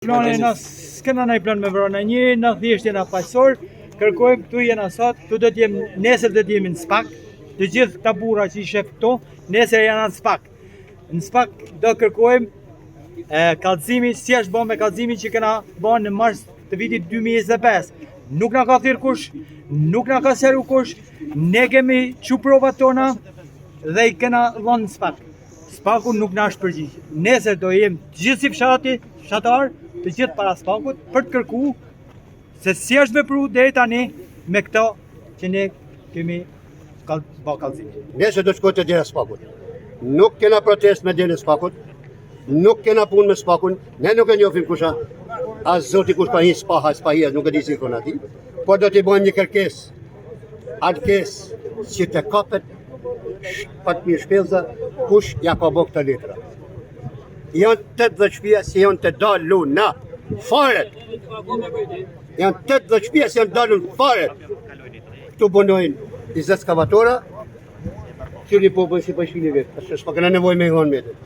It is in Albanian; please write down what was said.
Plane na s'kena ndaj plan me vrona një, na thjesht jena paqësor, kërkojmë këtu jena sot, këtu do të jem nesër do të jemi në Spak. Të gjithë këta burra që i shef këtu, nesër janë në Spak. Në Spak do kërkojmë kallëzimi, si është bën me kallëzimin që kena bën në mars të vitit 2025. Nuk na ka thirr kush, nuk na ka seru kush, ne kemi çu provat tona dhe i kena dhënë në Spak. Spaku nuk na është përgjigj. Nesër do jem të gjithë si fshatar, të gjithë para Spakut për të kërku se si është vepru deri tani me këto që ne kemi bë kallëzim. Nesër do të shkojë te dera Spakut. Nuk kena protest me derën e Spakut. Nuk kena punë me Spakun. Ne nuk e njohim kusha. As zoti kush pa hi spaha, nuk e di si kon aty. Po do t'i bëjmë një kërkesë. Ankesë që të kapet pa të mirë shpellza kush ja ka bë këtë letra. Janë 80 shtëpia që janë të daluna fare. Janë 80 shtëpia që janë dalun fare. Këtu punojnë 20 skavatora, që po bëjnë si pa shpini vetë. Ashtë s'pa kena nevojë me i honë metë.